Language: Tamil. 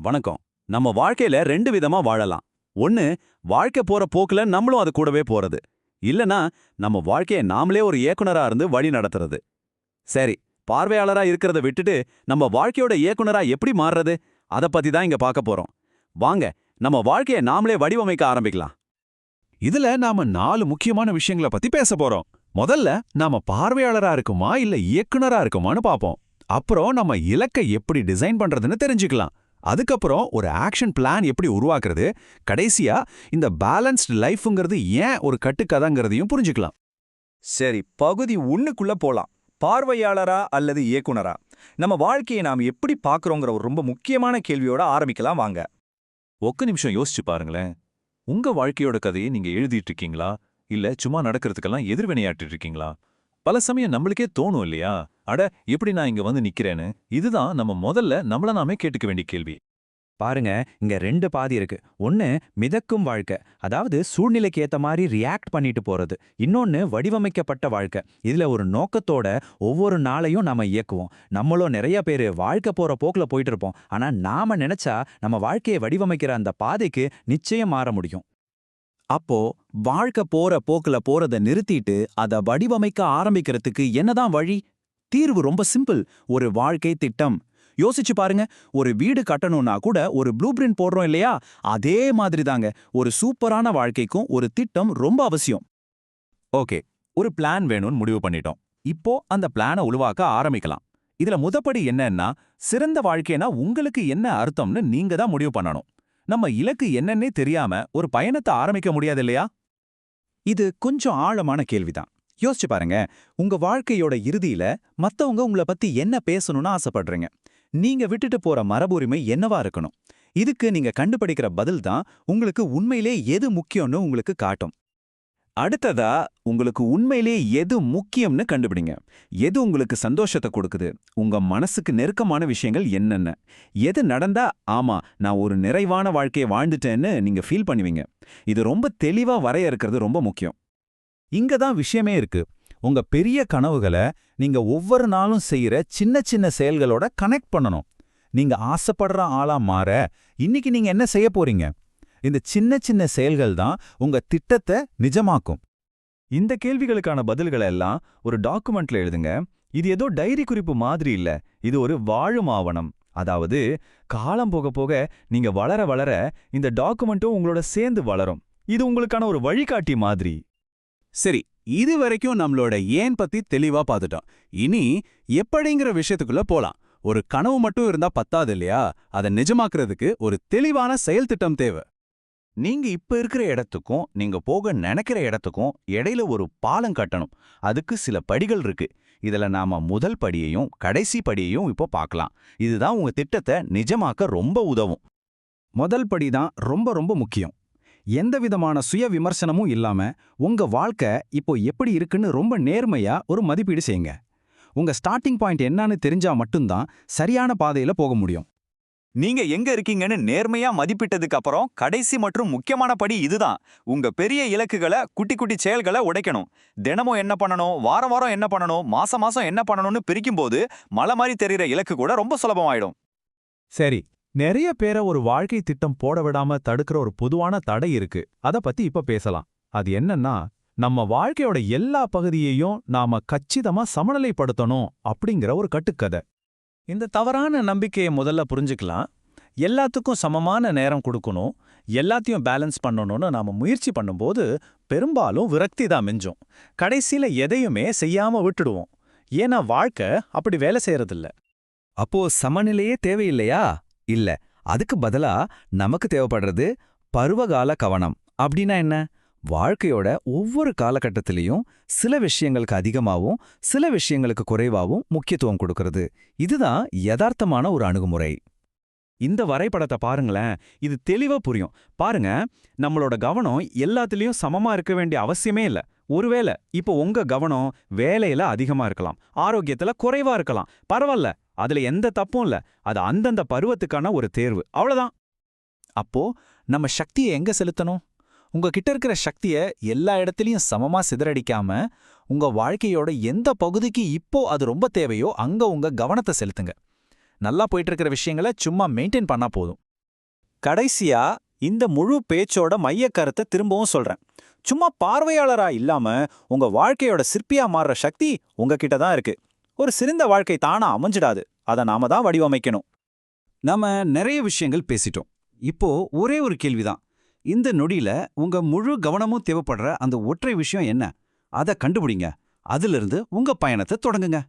வணக்கம். நம்ம வாழ்க்கையில ரெண்டு விதமா வாழலாம். ஒன்னு, வாழ்க்கை போற போக்குல நம்மளும் அது கூடவே போறது. இல்லனா நம்ம வாழ்க்கைய நாமளே ஒரு இயக்குனரா இருந்து வழி நடத்துறது. சரி, பார்வையாளரா இருக்கிறத விட்டுட்டு நம்ம வாழ்க்கையோட இயக்குனரா எப்படி மாறுறது? அத பத்தி தான் இங்க பார்க்க போறோம். வாங்க, நம்ம வாழ்க்கைய நாமளே வடிவமைக்க ஆரம்பிக்கலாம். இதுல நாம 4 முக்கியமான விஷயங்களை பத்தி பேச போறோம். முதல்ல நாம பார்வையாளரா இருக்குமா இல்ல இயக்குனரா இருக்குமான்னு பாப்போம். அப்புறம் நம்ம இலக்கை எப்படி டிசைன் பண்றதுன்னு தெரிஞ்சுக்கலாம். அதுக்கப்புறம் ஒரு ஆக்ஷன் பிளான் எப்படி உருவாக்குறது, கடைசியா இந்த பேலன்ஸ்டு லைஃப்ங்கிறது ஏன் ஒரு கட்டுக்கதைங்கிறதையும் புரிஞ்சுக்கலாம். சரி, பகுதி 1க்குள்ள போலாம். பார்வையாளரா அல்லது இயக்குனரா? நம்ம வாழ்க்கையை நாம் எப்படி பார்க்கறோங்கிற ஒரு ரொம்ப முக்கியமான கேள்வியோட ஆரம்பிக்கலாம் வாங்க. ஒக்க நிமிஷம் யோசிச்சு பாருங்களேன். உங்க வாழ்க்கையோட கதையை நீங்க எழுதிட்டு இருக்கீங்களா, இல்ல சும்மா நடக்கிறதுக்கெல்லாம் எதிர்வினையாற்றிட்டு இருக்கீங்களா? பல சமயம் நம்மளுக்கே தோணும் இல்லையா, அட எப்படி நான் இங்க வந்து நிக்கிறேன்னு. இதுதான் நம்ம முதல்ல நம்மள நாமே கேட்டுக்க வேண்டிய கேள்வி. பாருங்க, இங்க 2 பாதி இருக்கு. ஒன்னு மிதக்கும் வாழ்க்கை, அதாவது சூழ்நிலைக்கு ஏத்த மாதிரி ரியாக்ட் பண்ணிட்டு போறது. இன்னொன்னு வடிவமைக்கப்பட்ட வாழ்க்கை. இதுல ஒரு நோக்கத்தோட ஒவ்வொரு நாளையும் நாம இயக்குவோம். நம்மளும் நிறைய பேரு வாழ்க்கை போற போக்குல போயிட்டு இருப்போம். ஆனா நாம நினைச்சா நம்ம வாழ்க்கையை வடிவமைக்கிற அந்த பாதைக்கு நிச்சயம் மாற முடியும். அப்போ வாழ்க்கை போற போக்குல போறத நிறுத்திட்டு அத வடிவமைக்க ஆரம்பிக்கிறதுக்கு என்னதான் வழி? தீர்வு ரொம்ப சிம்பிள். ஒரு வாழ்க்கை திட்டம். யோசிச்சு பாருங்க, ஒரு வீடு கட்டணும்னா கூட ஒரு ப்ளூ பிரிண்ட் போடுறோம் இல்லையா? அதே மாதிரி தாங்க ஒரு சூப்பரான வாழ்க்கைக்கும் ஒரு திட்டம் ரொம்ப அவசியம். ஓகே, ஒரு பிளான் வேணும்னு முடிவு பண்ணிட்டோம். இப்போ அந்த பிளானை உருவாக்க ஆரம்பிக்கலாம். இதுல முதப்படி என்னன்னா, சிறந்த வாழ்க்கைனா உங்களுக்கு என்ன அர்த்தம்னு நீங்க தான் முடிவு பண்ணணும். நம்ம இலக்கு என்னன்னே தெரியாம ஒரு பயணத்தை ஆரம்பிக்க முடியாது இல்லையா? இது கொஞ்சம் ஆழமான கேள்விதான். யோசிச்சு பாருங்க, உங்க வாழ்க்கையோட இறுதியில மத்தவங்க உங்களை பத்தி என்ன பேசணும்னு ஆசைப்படுறீங்க. நீங்க விட்டுட்டு போற மரபுரிமை என்னவா இருக்கணும்? இதுக்கு நீங்க கண்டுபிடிக்கிற பதில் தான் உங்களுக்கு உண்மையிலே எது முக்கியம்னு உங்களுக்கு காட்டும். அடுத்ததா, உங்களுக்கு உண்மையிலே எது முக்கியம்னு கண்டுபிடிங்க. எது உங்களுக்கு சந்தோஷத்தை கொடுக்குது? உங்க மனசுக்கு நெருக்கமான விஷயங்கள் என்னென்ன? எது நடந்தா ஆமா நான் ஒரு நிறைவான வாழ்க்கையை வாழ்ந்துட்டேன்னு நீங்க ஃபீல் பண்ணுவீங்க? இது ரொம்ப தெளிவா வரையறுக்கிறது ரொம்ப முக்கியம். இங்க தான் விஷயமே இருக்கு. உங்க பெரிய கனவுகளை நீங்க ஒவ்வொரு நாளும் செய்யற சின்ன சின்ன செயல்களோட கனெக்ட் பண்ணணும். நீங்க ஆசைப்படுற ஆளா மாற இன்னைக்கு நீங்க என்ன செய்ய போறீங்க? இந்த சின்ன சின்ன செயல்கள் தான் உங்க திட்டத்தை நிஜமாக்கும். இந்த கேள்விகளுக்கான பதில்களை எல்லாம் ஒரு டாக்குமெண்ட்ல எழுதுங்க. இது ஏதோ டைரி குறிப்பு மாதிரி இல்ல, இது ஒரு வாழும் ஆவணம். அதாவது காலம் போக போக நீங்க வளர வளர இந்த டாக்குமெண்ட்டும் உங்களோட சேர்ந்து வளரும். இது உங்களுக்கான ஒரு வழிகாட்டி மாதிரி. சரி, இது வரைக்கும் நம்மளோட ஏன் பத்தி தெளிவா பார்த்துட்டோம். இனி எப்படிங்கிற விஷயத்துக்குள்ள போலாம். ஒரு கனவு மட்டும் இருந்தா பத்தாது இல்லையா? அதை நிஜமாக்குறதுக்கு ஒரு தெளிவான செயல் திட்டம் தேவை. நீங்க இப்ப இருக்கிற இடத்துக்கும் நீங்க போக நினைக்கிற இடத்துக்கும் இடையில ஒரு பாலம் கட்டணும். அதுக்கு சில படிகள் இருக்கு. இதுல நாம முதல் படியையும் கடைசி படியையும் இப்போ பார்க்கலாம். இதுதான் உங்க திட்டத்தை நிஜமாக்க ரொம்ப உதவும். முதல் படி தான் ரொம்ப ரொம்ப முக்கியம். எந்த விதமான சுய விமர்சனமும் இல்லாம உங்க வாழ்க்கை இப்போ எப்படி இருக்குன்னு ரொம்ப நேர்மையா ஒரு மதிப்பீடு செய்யுங்க. உங்க ஸ்டார்டிங் பாயிண்ட் என்னன்னு தெரிஞ்சா மட்டும்தான் சரியான பாதையில போக முடியும். நீங்க எங்க இருக்கீங்கன்னு நேர்மையா மதிப்பிட்டதுக்கு அப்புறம் கடைசி மற்றும் முக்கியமான படி இதுதான். உங்க பெரிய இலக்குகளை குட்டி குட்டி செயல்களை உடைக்கணும். தினமும் என்ன பண்ணணும், வாரம் வாரம் என்ன பண்ணணும், மாசம் மாசம் என்ன பண்ணணும்னு பிரிக்கும்போது மலை மாதிரி தெரிகிற இலக்கு கூட ரொம்ப சுலபமாயிடும். சரி, நிறைய பேரை ஒரு வாழ்க்கை திட்டம் போட விடாம தடுக்கிற ஒரு பொதுவான தடை இருக்கு. அத பத்தி இப்ப பேசலாம். அது என்னன்னா, நம்ம வாழ்க்கையோட எல்லா பகுதியையும் நாம கச்சிதமா சமநிலைப்படுத்தணும் அப்படிங்கிற ஒரு கட்டுக்கதை. இந்த தவறான நம்பிக்கையை முதல்ல புரிஞ்சுக்கலாம். எல்லாத்துக்கும் சமமான நேரம் கொடுக்கணும், எல்லாத்தையும் பேலன்ஸ் பண்ணணும்னு நாம முயற்சி பண்ணும்போது பெரும்பாலும் விரக்தி தான் மிஞ்சும். கடைசியில எதையுமே செய்யாம விட்டுடுவோம். ஏன்னா வாழ்க்கை அப்படி வேலை செய்யறதில்ல. அப்போ சமநிலையே தேவையில்லையா? இல்ல, அதுக்கு பதிலா நமக்கு தேவைப்படுறது பருவகால கவனம். அப்படின்னா என்ன? வாழ்க்கையோட ஒவ்வொரு காலகட்டத்திலையும் சில விஷயங்களுக்கு அதிகமாகவும் சில விஷயங்களுக்கு குறைவாகவும் முக்கியத்துவம் கொடுக்கறது. இதுதான் யதார்த்தமான ஒரு அணுகுமுறை. இந்த வரைபடத்தை பாருங்களேன், இது தெளிவா புரியும். பாருங்க, நம்மளோட கவனம் எல்லாத்துலயும் சமமா இருக்க வேண்டிய அவசியமே இல்ல. ஒருவேளை இப்போ உங்க கவனம் வேலையில அதிகமா இருக்கலாம், ஆரோக்கியத்துல குறைவா இருக்கலாம். பரவாயில்ல, அதுல எந்த தப்பும் இல்ல. அது அந்தந்த பருவத்துக்கான ஒரு தேர்வு, அவ்வளவுதான். அப்போ நம்ம சக்தியை எங்க செலுத்தணும்? உங்ககிட்ட இருக்கிற சக்தியை எல்லா இடத்துலயும் சமமா சிதறடிக்காம உங்க வாழ்க்கையோட எந்த பகுதிக்கு இப்போ அது ரொம்ப தேவையோ அங்க உங்க கவனத்தை செலுத்துங்க. நல்லா போயிட்டு இருக்கிற விஷயங்களை சும்மா மெயின்டைன் பண்ணா போதும். கடைசியா இந்த முழு பேச்சோட மையக் கருத்தை திரும்பவும் சொல்றேன். சும்மா பார்வையாளரா இல்லாம உங்க வாழ்க்கையோட சிற்பியா மாறுற சக்தி உங்ககிட்ட தான் இருக்கு. ஒரு சிறந்த வாழ்க்கை தானா அமைஞ்சிடாது, அதை நாம தான் வடிவமைக்கணும். நாம நிறைய விஷயங்கள் பேசிட்டோம். இப்போ ஒரே ஒரு கேள்விதான். இந்த நொடியில உங்க முழு கவனமும் தேவைப்படுற அந்த ஒற்றை விஷயம் என்ன? அதை கண்டுபிடிங்க. அதிலிருந்து உங்க பயணத்தை தொடங்குங்க.